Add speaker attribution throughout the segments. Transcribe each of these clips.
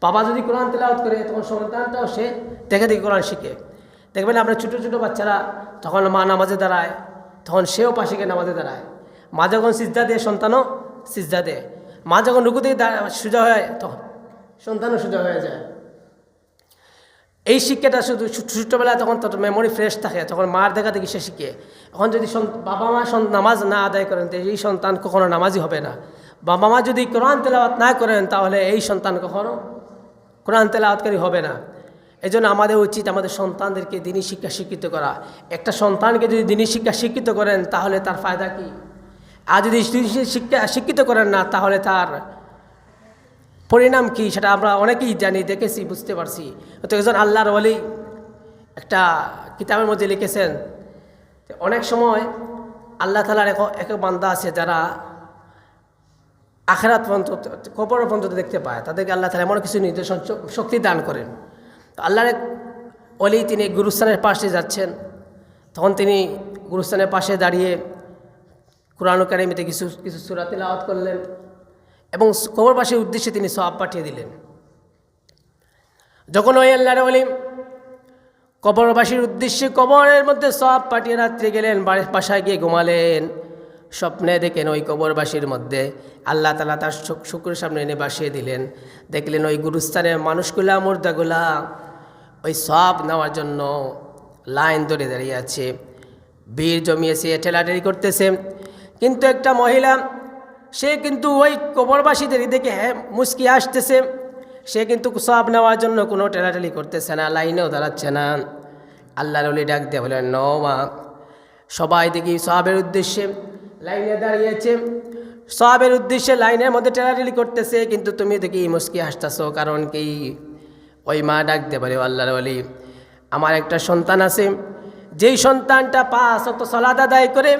Speaker 1: বাবা যদি কোরআন তেলাওয়াত করে তখন সন্তানটাও সে দেখে দেখে কোরআন শিখে। দেখবেন আপনার ছোটো ছোটো বাচ্চারা তখন মা নামাজে দাঁড়ায়, তখন সেও পাশে গিয়ে নামাজে দাঁড়ায়। মা যখন সিজদা দেয় সন্তানও সিজদা দেয়, মা যখন রুকু থেকে সোজা হয় তখন সন্তানও সোজা হয়ে যায়। এই শিক্ষাটা শুধু ছোটোবেলায় তখন তোর মেমোরি ফ্রেশ থাকে, তখন মার দেখা দেখি সে শিখে। এখন যদি বাবা মা নামাজ না আদায় করেন তো এই সন্তান কখনো নামাজই হবে না। বাবা মা যদি কোরআন তেলাওয়াত না করেন তাহলে এই সন্তান কখনো কোরআন তেলাওয়াতকারী হবে না। এই জন্য আমাদের উচিত আমাদের সন্তানদেরকে দিনী শিক্ষা শিক্ষিত করা। একটা সন্তানকে যদি দিনী শিক্ষা শিক্ষিত করেন তাহলে তার ফায়দা কী? আর যদি শিক্ষা শিক্ষিত করেন না তাহলে তার পরিণাম কি সেটা আমরা অনেকেই জানি, দেখেছি, বুঝতে পারছি। তো একজন আল্লাহর ওলি একটা কিতাবের মধ্যে লিখেছেন অনেক সময় আল্লাহ তাআলার এক বান্দা আছে যারা আখিরাত পর্যন্ত কবর পর্যন্ত দেখতে পায়, তাদেরকে আল্লাহ তাআলা এমন কিছু নির্দেশন শক্তি দান করেন। তো আল্লাহর এক ওলি তিনি গুরুস্থানের পাশে যাচ্ছেন, তখন তিনি গুরুস্থানের পাশে দাঁড়িয়ে কুরআন কারীমে কিছু কিছু সূরা তিলাওয়াত করলেন এবং কবরবাসীর উদ্দেশ্যে তিনি সওয়াব পাঠিয়ে দিলেন। যখন ওই আল্লাহর ওলি কবরবাসীর উদ্দেশ্যে কবরের মধ্যে সওয়াব পাঠিয়ে রাত্রে গেলেন, বাসায় গিয়ে ঘুমালেন, স্বপ্নে দেখেন ওই কবরবাসীর মধ্যে আল্লাহ তাআলা তার শুকরের সামনে এনে বাসিয়ে দিলেন। দেখলেন ওই গুরুস্থানের মানুষগুলা মুর্দাগুলা ওই সওয়াব নেওয়ার জন্য লাইন ধরে দাঁড়িয়ে আছে, ভিড় জমিয়েছে, ঠেলাঠেলি করতেছে। কিন্তু একটা মহিলা সে কিন্তু ওই কবরবাসীদের দেখে মুচকি আসতেছে, সে কিন্তু সওয়াব নেওয়ার জন্য কোনো ঠেলাঠেলি করতেছে না, লাইনেও দাঁড়াচ্ছে না। আল্লাহর ওলি ডাক দিয়ে বলেন, নো মা, সবাই দেখি সওয়াবের উদ্দেশ্যে লাইনে দাঁড়িয়েছে, সওয়াবের উদ্দেশ্যে লাইনের মধ্যে ঠেলাঠেলি করতেছে, কিন্তু তুমি দেখি মুচকি আসতেছো, কারণ কি? ওই মা ডাক দিয়ে বলে, আল্লাহর ওলি, আমার একটা সন্তান আছে, যেই সন্তানটা 5 ওয়াক্ত সালাত আদায় করে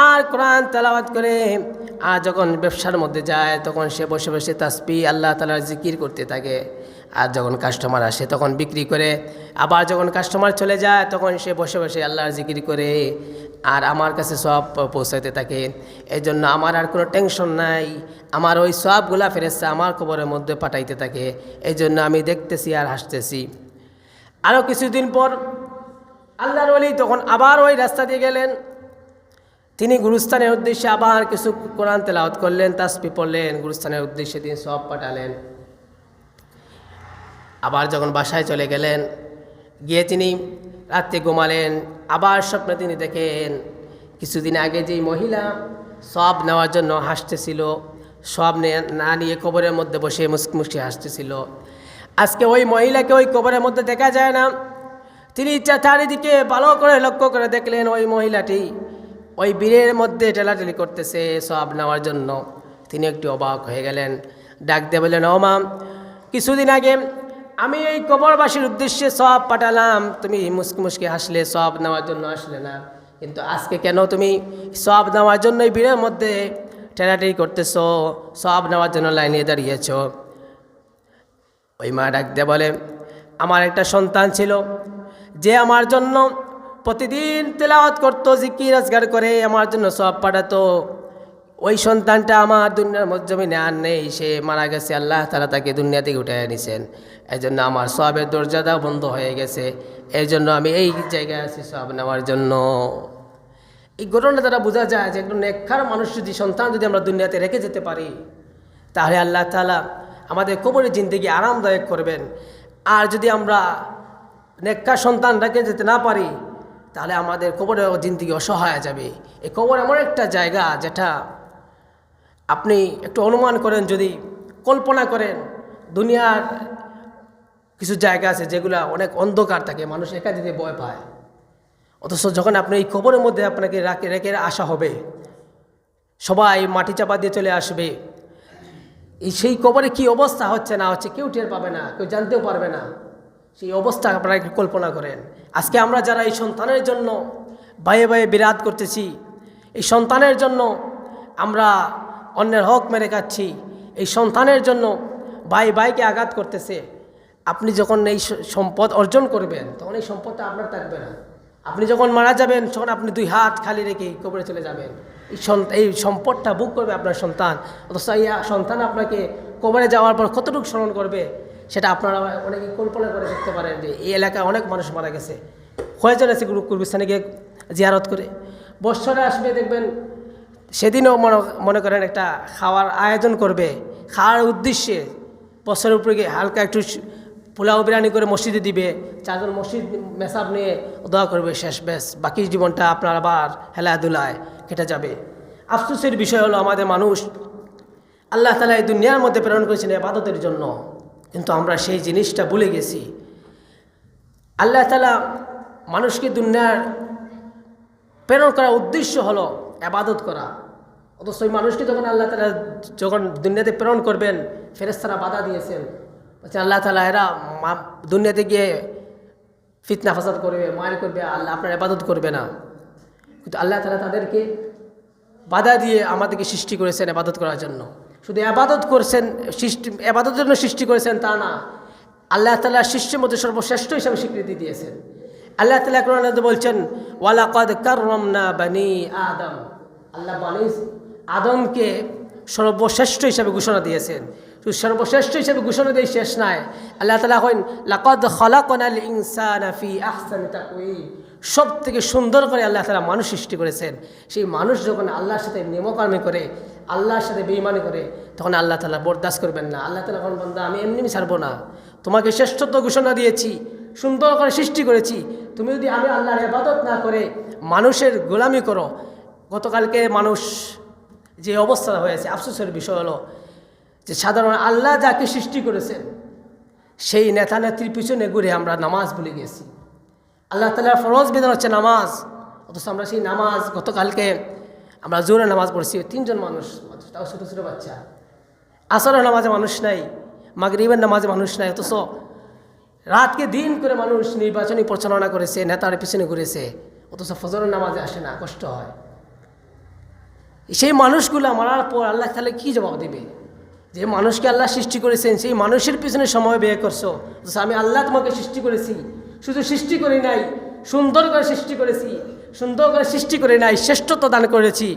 Speaker 1: আর কোরআন তেলাওয়াত করে, আর যখন ব্যবসার মধ্যে যায় তখন সে বসে বসে তাসবিহ আল্লাহ তাআলার জিকির করতে থাকে, আর যখন কাস্টমার আসে তখন বিক্রি করে, আবার যখন কাস্টমার চলে যায় তখন সে বসে বসে আল্লাহর জিকির করে, আর আমার কাছে সওয়াব পৌঁছাতে থাকে। এই জন্য আমার আর কোনো টেনশন নাই, আমার ওই সওয়াবগুলা ফেরেশতা আমার কবরের মধ্যে পাঠাইতে থাকে, এই জন্য আমি দেখতেছি আর হাসতেছি। আরও কিছুদিন পর আল্লাহর ওলি তখন আবার ওই রাস্তা দিয়ে গেলেন, তিনি গুরুস্থানের উদ্দেশ্যে আবার কিছু কোরআন তেলাওয়াত করলেন, তাসবিহ পড়লেন, গুরুস্থানের উদ্দেশ্যে তিনি সওয়াব পাঠালেন। আবার যখন বাসায় চলে গেলেন, গিয়ে তিনি রাত্রে ঘুমালেন, আবার স্বপ্নে তিনি দেখেন কিছুদিন আগে যেই মহিলা সওয়াব নেওয়ার জন্য হাসতেছিল, সওয়াব না নিয়ে কবরের মধ্যে বসে মুসকি হাসতেছিল, আজকে ওই মহিলাকে ওই কবরের মধ্যে দেখা যায় না। তিনি চারিদিকে ভালো করে লক্ষ্য করে দেখলেন ওই মহিলাটি ওই বীরের মধ্যে ঠেলাঠেলি করতেছে সওয়াব নেওয়ার জন্য। তিনি একটু অবাক হয়ে গেলেন, ডাক দিয়ে বললেন, ও মা, কিছুদিন আগে আমি এই কবরবাসীর উদ্দেশ্যে সওয়াব পাঠালাম, তুমি মুসকি মুসকি হাসলে, সওয়াব নেওয়ার জন্য আসলে না, কিন্তু আজকে কেন তুমি সওয়াব নেওয়ার জন্য এই বীরের মধ্যে ঠেলাঠেলি করতেছো, সওয়াব নেওয়ার জন্য লাইনে দাঁড়িয়েছ? ওই মা ডাক দিয়ে বলে, আমার একটা সন্তান ছিল যে আমার জন্য প্রতিদিন তেলাওয়াত করতো, জিকির আজগার করে আমার জন্য সওয়াব পাঠাতো। ওই সন্তানটা আমার দুনিয়ার জমিনে আর নেই, সে মারা গেছে, আল্লাহ তাআলা তাকে দুনিয়া থেকে উঠে এনেছেন, এই জন্য আমার সওয়াবের দরজাটা বন্ধ হয়ে গেছে, এই জন্য আমি এই জায়গায় আছি সওয়াব নেওয়ার জন্য। এই ঘটনা দ্বারা বোঝা যায় যে একজন নেককার মানুষ যদি সন্তান যদি আমরা দুনিয়াতে রেখে যেতে পারি তাহলে আল্লাহ তাআলা আমাদের কবরের জিন্দেগি আরামদায়ক করবেন। আর যদি আমরা নেককার সন্তান রেখে যেতে না পারি তাহলে আমাদের কবরের জিন্দেগি অসহায় যাবে। এই কবর এমন একটা জায়গা যেটা আপনি একটু অনুমান করেন, যদি কল্পনা করেন, দুনিয়ার কিছু জায়গা আছে যেগুলো অনেক অন্ধকার থাকে, মানুষ একা যেতে ভয় পায়, অথচ যখন আপনি এই কবরের মধ্যে আপনাকে রেখে আসা হবে, সবাই মাটি চাপা দিয়ে চলে আসবে, সেই কবরে কি অবস্থা হচ্ছে না হচ্ছে কেউ টের পাবে না, কেউ জানতেও পারবে না। সেই অবস্থা আপনারা একটু কল্পনা করেন। আজকে আমরা যারা এই সন্তানের জন্য বাইয়ে বাইয়ে বিরাদ করতেছি, এই সন্তানের জন্য আমরা অন্যের হক মেরে খাচ্ছি, এই সন্তানের জন্য ভাই ভাইকে আঘাত করতেছে, আপনি যখন এই সম্পদ অর্জন করবেন তখন এই সম্পদটা আপনার থাকবে না। আপনি যখন মারা যাবেন তখন আপনি 2 হাত খালি রেখে কবরে চলে যাবেন, এই সম্পদটা ভোগ করবে আপনার সন্তান। অথচ এই সন্তান আপনাকে কবরে যাওয়ার পর কতটুকু স্মরণ করবে, সেটা আপনারা অনেকে কল্পনা করে দেখতে পারেন যে এই এলাকায় অনেক মানুষ মারা গেছে, হয়ে চলেছে কুরবাস্থানে গিয়ে জিয়ারত করে। বৎসরে আসবে দেখবেন, সেদিনও মনে করেন একটা খাওয়ার আয়োজন করবে, খাওয়ার উদ্দেশ্যে বছরের উপরে গিয়ে হালকা একটু পোলাও বিরিয়ানি করে মসজিদে দিবে, চারজন মসজিদ মেসাব নিয়ে দোয়া করবে, শেষ ব্যাস বাকি জীবনটা আপনার আবার হেলাধুলায় কেটে যাবে। আফসোসের বিষয় হলো আমাদের মানুষ আল্লাহ তাআলা এই দুনিয়ার মধ্যে প্রেরণ করেছেন ইবাদতের জন্য, কিন্তু আমরা সেই জিনিসটা ভুলে গেছি। আল্লাহ তাআলা মানুষকে দুনিয়ার প্রেরণ করার উদ্দেশ্য হলো ইবাদত করা, অথচ ওই মানুষকে যখন আল্লাহ তাআলা যখন দুনিয়াতে প্রেরণ করবেন, ফেরেশতারা বাধা দিয়েছেন, বলছেন আল্লাহ তাআলা এরা দুনিয়াতে গিয়ে ফিতনা ফাসাদ করবে, মার করবে, আল্লাহ আপনার ইবাদত করবে না। কিন্তু আল্লাহ তাআলা তাদেরকে বাধা দিয়ে আমাদেরকে সৃষ্টি করেছেন ইবাদত করার জন্য। শুধু ইবাদত করছেন, ইবাদতের জন্য সৃষ্টি করেছেন তা না, আল্লাহ তাআলা সৃষ্টির মধ্যে সর্বশ্রেষ্ঠ হিসাবে স্বীকৃতি দিয়েছেন। আল্লাহ তাআলা কোরআনে বলছেন ওয়ালাকাদ কাররামনা বানি আদম, আল্লাহ বানি আদমকে সর্বশ্রেষ্ঠ হিসাবে ঘোষণা দিয়েছেন। শুধু সর্বশ্রেষ্ঠ হিসাবে ঘোষণা দিয়ে শেষ নাই, আল্লাহ তাআলা কইন লাকাদ খালাকনাল ইনসানা ফি আহসানি তাকওয়িম, সব থেকে সুন্দর করে আল্লাহ তাআলা মানুষ সৃষ্টি করেছেন। সেই মানুষ যখন আল্লাহর সাথে নেমকামি করে, আল্লাহর সাথে বেঈমানি করে, তখন আল্লাহ তাআলা বরদাস্ত করবেন না। আল্লাহ তাআলা কোন বান্দা আমি এমনি ছাড়বো না, তোমাকে শ্রেষ্ঠত্ব ঘোষণা দিয়েছি, সুন্দর করে সৃষ্টি করেছি, তুমি যদি আমি আল্লাহর ইবাদত না করে মানুষের গোলামি করো। গতকালকে মানুষ যে অবস্থা হয়েছে, আফসোসের বিষয় হলো যে সাধারণ আল্লাহ যাকে সৃষ্টি করেছেন সেই নেতা নেত্রীর পিছনে ঘুরে আমরা নামাজ ভুলে গেছি। আল্লাহ তাআলার ফরজ বিধান হচ্ছে নামাজ, অথচ আমরা সেই নামাজ, গতকালকে আমরা জোরে নামাজ পড়ছি 3 জন মানুষ, তাও ছোটো ছোটো বাচ্চা। আসরের নামাজে মানুষ নাই, মাগরিবের নামাজে মানুষ নাই, অথচ রাতকে দিন করে মানুষ নির্বাচনী পরিচালনা করেছে, নেতার পিছনে ঘুরেছে, অথচ ফজরের নামাজে আসে না, কষ্ট হয়। সেই মানুষগুলো মারার পর আল্লাহ তাআলা কী জবাব দেবে? যে মানুষকে আল্লাহ সৃষ্টি করেছেন সেই মানুষের পিছনে সময় ব্যয় করছো, অথচ আমি আল্লাহ তোমাকে সৃষ্টি করেছি, শুধু সৃষ্টি করি নাই, সুন্দর করে সৃষ্টি করেছি, সুন্দর করে সৃষ্টি করে নাই, শ্রেষ্ঠত্ব দান করেছি।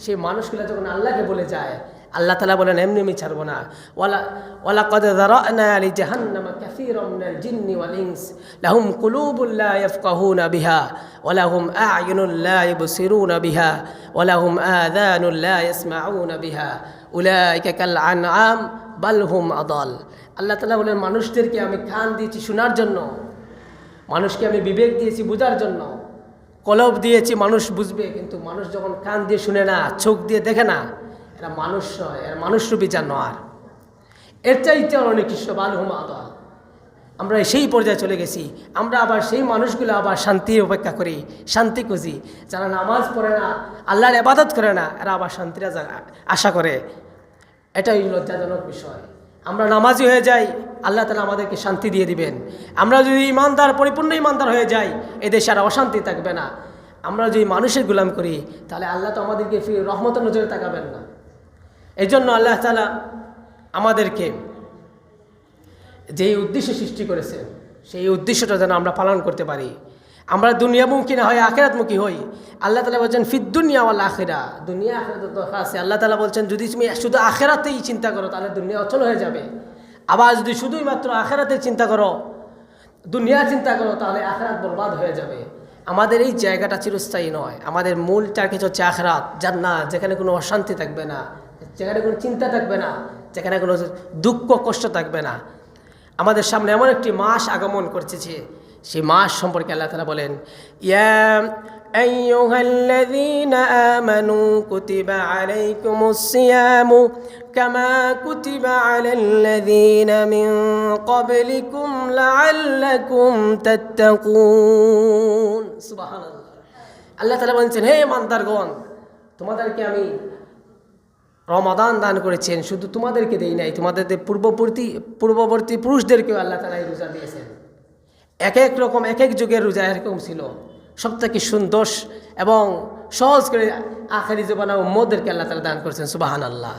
Speaker 1: সেই মানুষগুলো যখন আল্লাহকে বলে যায়, আল্লাহ তাআলা বলেন এমনি আমি ছাড়বো না। ওয়ালাকাদ যারানা লিজাহান্নামা কাসীরাম মিনাল জিন্নি ওয়াল ইনস লাহুম কুলুবুন লা ইয়াফকাহুনা বিহা ওয়া লাহুম আ'য়ুনুন লা ইবসিরুনা বিহা ওয়া লাহুম আযানুন লা ইয়াসমাউনা বিহা উলাইকা কাল আনআম বাল হুম আদাল। আল্লাহ তাআলা বলেন মানুষদেরকে আমি কান দিয়েছি শোনার জন্য, মানুষকে আমি বিবেক দিয়েছি বোঝার জন্য, কলব দিয়েছি মানুষ বুঝবে, কিন্তু মানুষ যখন কান দিয়ে শুনে না, চোখ দিয়ে দেখে না, এরা মানুষ নয়, এরা মানুষরূপী জানোয়ার, এর চাইতে অনেক কিছু বাল হুম আদাল। আমরা সেই পর্যায়ে চলে গেছি। আমরা আবার সেই মানুষগুলো আবার শান্তির অপেক্ষা করি, শান্তি খুঁজি। যারা নামাজ পড়ে না, আল্লাহর ইবাদত করে না, এরা আবার শান্তির আশা করে। এটাই লজ্জাজনক বিষয়। আমরা নামাজি হয়ে যাই, আল্লাহ তাআলা আমাদেরকে শান্তি দিয়ে দিবেন। আমরা যদি ইমানদার, পরিপূর্ণ ইমানদার হয়ে যাই, এদেশে আর অশান্তি থাকবে না। আমরা যদি মানুষের গোলাম করি, তাহলে আল্লাহ তো আমাদেরকে রহমতের নজরে তাকাবেন না। এই জন্য আল্লাহ তাআলা আমাদেরকে যেই উদ্দেশ্যে সৃষ্টি করেছেন, সেই উদ্দেশ্যটা যেন আমরা পালন করতে পারি। আমরা দুনিয়ামুখী না হয় আখিরাতমুখী হই। আল্লাহ তাআলা বলছেন ফিদ দুনিয়া ওয়াল আখিরা, দুনিয়া আখিরাতের দরকার আছে। আল্লাহ তাআলা বলছেন যদি তুমি শুধু আখিরাতেই চিন্তা করো তাহলে দুনিয়া অচল হয়ে যাবে, আবার যদি শুধুই মাত্র আখিরাতের চিন্তা করো, দুনিয়া চিন্তা করো, তাহলে আখিরাত বরবাদ হয়ে যাবে। আমাদের এই জায়গাটা চিরস্থায়ী নয়। আমাদের মূল টার্গেট হচ্ছে আখিরাত, জান্নাত, যেখানে কোনো অশান্তি থাকবে না, যেখানে কোনো চিন্তা থাকবে না, যেখানে কোনো দুঃখ কষ্ট থাকবে না। আমাদের সামনে এমন একটি মাস আগমন করতেছে, সেই মাস সম্পর্কে আল্লাহ তাআলা বলেন ইয়া আইয়ুহাল্লাযীনা আমানু কুতিবা আলাইকুমুস সিয়ামু কামা কুতিবা আলাল্লাযীনা মিন ক্বাবলিকুম লাআল্লাকুম তাত্তাকুন। সুবহানাল্লাহ। আল্লাহ তাআলা বলেন হে ইমানদারগণ, তোমাদেরকে আমি রমাদান দান করেছেন, শুধু তোমাদেরকে দেই নাই, তোমাদের পূর্ববর্তী পুরুষদেরকেও আল্লাহ তাআলা এই রোজা দিয়েছেন। এক এক রকম এক এক যুগের রোজা এরকম ছিল। সবথেকে সুন্দর এবং সহজ করে আখেরি জীবনে উম্মতদেরকে আল্লাহ তাআলা দান করেছেন। সুবহানাল্লাহ।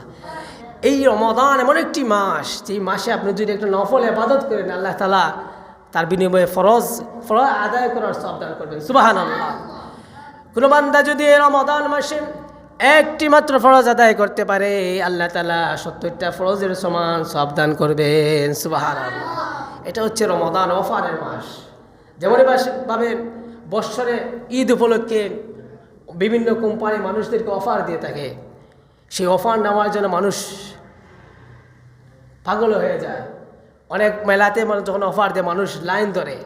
Speaker 1: এই রমাদান এমন একটি মাস, যেই মাসে আপনি যদি একটা নফল ইবাদত করেন, আল্লাহ তাআলা তার বিনিময়ে ফরজ আদায় করার সওয়াব দান করবেন। সুবহানাল্লাহ। কোনো বান্দা যদি এই রমাদান মাসে একটি মাত্র ফরজ আদায় করতে পারে, আল্লাহ তাআলা 70টা ফরজের সমান সওয়াব দান করবেন। সুবহানাল্লাহ। এটা হচ্ছে রমাদান, অফারের মাস। যেমন ভাবে বৎসরে ঈদ উপলক্ষে বিভিন্ন কোম্পানি মানুষদেরকে অফার দিয়ে থাকে, সেই অফার নেওয়ার জন্য মানুষ পাগল হয়ে যায়। অনেক মেলাতে যখন অফার দেয় মানুষ লাইন ধরে।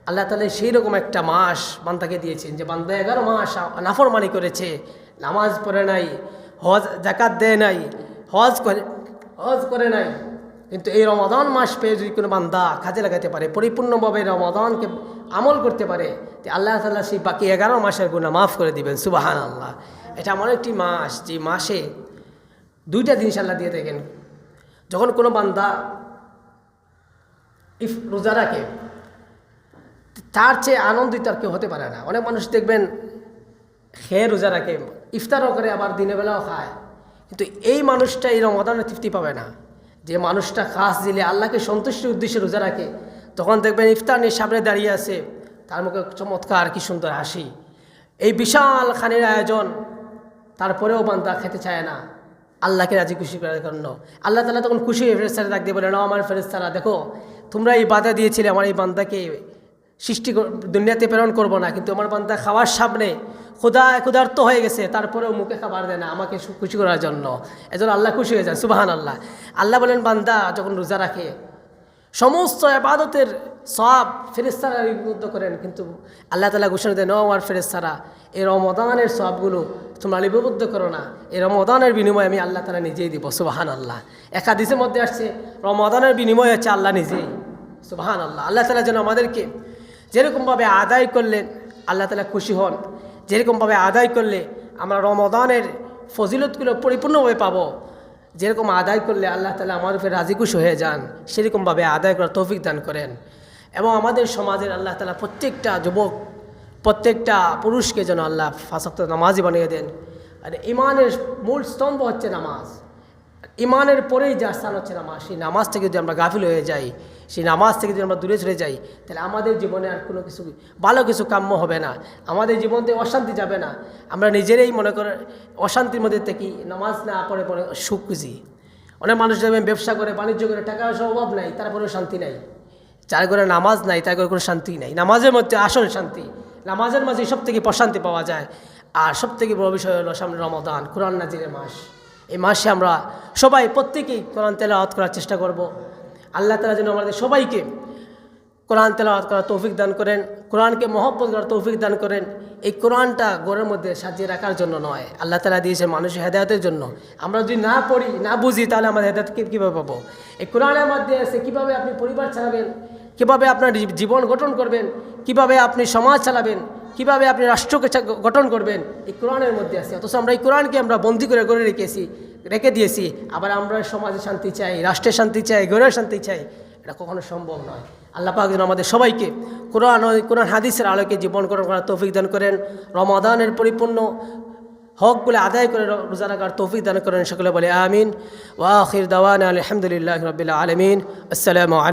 Speaker 1: আল্লাহ তাআলা সেই রকম একটা মাস বান্দাকে দিয়েছেন যে বান্দা 11 মাস নাফরমানি করেছে, নামাজ পড়ে নাই, হজ যাকাত দেয় নাই, হজ করে নাই, কিন্তু এই রমাদান মাস পেয়ে যদি কোনো বান্দা কাজে লাগাতে পারে, পরিপূর্ণভাবে রমাদানকে আমল করতে পারে, তো আল্লাহ তাআলা সেই বাকি 11 মাসের গুনাহ মাফ করে দিবেন। সুবহানাল্লাহ। এটা এমন একটি মাস যে মাসে দুইটা জিনিস আল্লাহ দিয়ে থাকেন। যখন কোনো বান্দা রোজা রাখে, তার চেয়ে আনন্দিত আর কেউ হতে পারে না। অনেক মানুষ দেখবেন খেয়ে রোজা রাখে, ইফতারও করে, আবার দিনের বেলাও খায়, কিন্তু এই মানুষটা এই রমাদানের তৃপ্তি পাবে না। যে মানুষটা খাস দিলে আল্লাহকে সন্তুষ্টির উদ্দেশ্যে রোজা রাখে, তখন দেখবেন ইফতার নিয়ে সামনে দাঁড়িয়ে আছে, তার মুখে চমৎকার কি সুন্দর হাসি, এই বিশাল খানের আয়োজন, তারপরেও বান্দা খেতে চায় না আল্লাহকে রাজি খুশি করার জন্য। আল্লাহ তাআলা তখন খুশি হয়ে ফেরেশতারা ডাক দিয়ে বলেন, আমার ফেরেশতারা দেখো, তোমরা এই বাধা দিয়েছিলে আমার এই বান্দাকে দুনিয়াতে প্রেরণ করব না, কিন্তু আমার বান্দা খাওয়ার সামনে ক্ষুধার্ত হয়ে গেছে, তারপরেও মুখে খাবার দেয় না আমাকে খুশি করার জন্য, এজন্য আল্লাহ খুশি হয়ে যায়। সুবহানাল্লাহ। আল্লাহ বলেন বান্দা যখন রোজা রাখে সমস্ত ইবাদতের সওয়াব ফেরেশতারা লিপিবদ্ধ করেন, কিন্তু আল্লাহ তাআলা ঘোষণা দেন, আমার ফেরেশতারা এই রমাদানের সওয়াবগুলো তোমরা লিপিবদ্ধ করো না, এই রমাদানের বিনিময়ে আমি আল্লাহ তাআলা নিজেই দিব। সুবহানাল্লাহ। এক হাদিসের মধ্যে আসছে রমাদানের বিনিময় হচ্ছে আল্লাহ নিজেই। সুবহানাল্লাহ। আল্লাহ তাআলা যেন আমাদেরকে যেরকমভাবে আদায় করলে আল্লাহ তাআলা খুশি হন, যেরকমভাবে আদায় করলে আমরা রমাদানের ফজিলতগুলো পরিপূর্ণভাবে পাবো, যেরকম আদায় করলে আল্লাহ তাআলা আমাদের উপরে রাজি খুশি হয়ে যান, সেরকমভাবে আদায় করার তৌফিক দান করেন। এবং আমাদের সমাজের আল্লাহ তাআলা প্রত্যেকটা যুবক, প্রত্যেকটা পুরুষকে যেন আল্লাহ 5 ওয়াক্ত নামাজি বানিয়ে দেন। আর ইমানের মূল স্তম্ভ হচ্ছে নামাজ, ইমানের পরেই যার স্থান হচ্ছে নামাজ। সেই নামাজ থেকে যদি আমরা গাফিল হয়ে যাই, সেই নামাজ থেকে যদি আমরা দূরে সরে যাই, তাহলে আমাদের জীবনে আর কোনো কিছু ভালো কিছু কাম্য হবে না, আমাদের জীবনতে অশান্তি যাবে না। আমরা নিজেরাই মনে করে অশান্তির মধ্যে থেকে নামাজ না পড়ে পড়ে সুখ খুঁজি। অনেক মানুষ যাবেন ব্যবসা করে, বাণিজ্য করে, টাকা পয়সার অভাব নাই, তারপরেও শান্তি নাই। যার ঘরে নামাজ নাই তার ঘরে কোনো শান্তি নাই। নামাজের মধ্যে আসল শান্তি, নামাজের মাঝে সব থেকে প্রশান্তি পাওয়া যায়। আর সব থেকে বড় বিষয় হলো সামনে রমাদান, কোরআন নাজিরের মাস। এই মাসে আমরা সবাই প্রত্যেকেই কোরআন তেলাওয়াত করার চেষ্টা করব। আল্লাহ তাআলা যেন আমাদের সবাইকে কোরআন তেলাওয়াত করার তৌফিক দান করেন, কোরআনকে মহব্বত করার তৌফিক দান করেন। এই কোরআনটা ঘরের মধ্যে সাজিয়ে রাখার জন্য নয়, আল্লাহ তাআলা দিয়েছে মানুষের হেদায়েতের জন্য। আমরা যদি না পড়ি, না বুঝি, তাহলে আমাদের হেদায়েত কীভাবে পাবো? এই কোরআনের মধ্যে আছে কীভাবে আপনি পরিবার চালাবেন, কীভাবে আপনার জীবন গঠন করবেন, কিভাবে আপনি সমাজ চালাবেন, কিভাবে আপনি রাষ্ট্রকে গঠন করবেন, এই কোরআনের মধ্যে আছে। অথচ আমরা এই কোরআনকে আমরা বন্দী করে রেখে দিয়েছি। আবার আমরা সমাজে শান্তি চাই, রাষ্ট্রের শান্তি চাই, ঘরের শান্তি চাই, এটা কখনো সম্ভব নয়। আল্লাহ পাক যেন আমাদের সবাইকে কোরআন হাদিসের আলোকে জীবন গ্রহণ করার তৌফিক দান করেন, রমাদানের পরিপূর্ণ হকগুলো আদায় করে রোজা রাখার তৌফিক দান করেন। সকলে বলে আমিন। ওয়া আখির দাওয়ানা আলহামদুলিল্লাহি রাব্বিল আলামিন। আসসালামু আলাইকুম।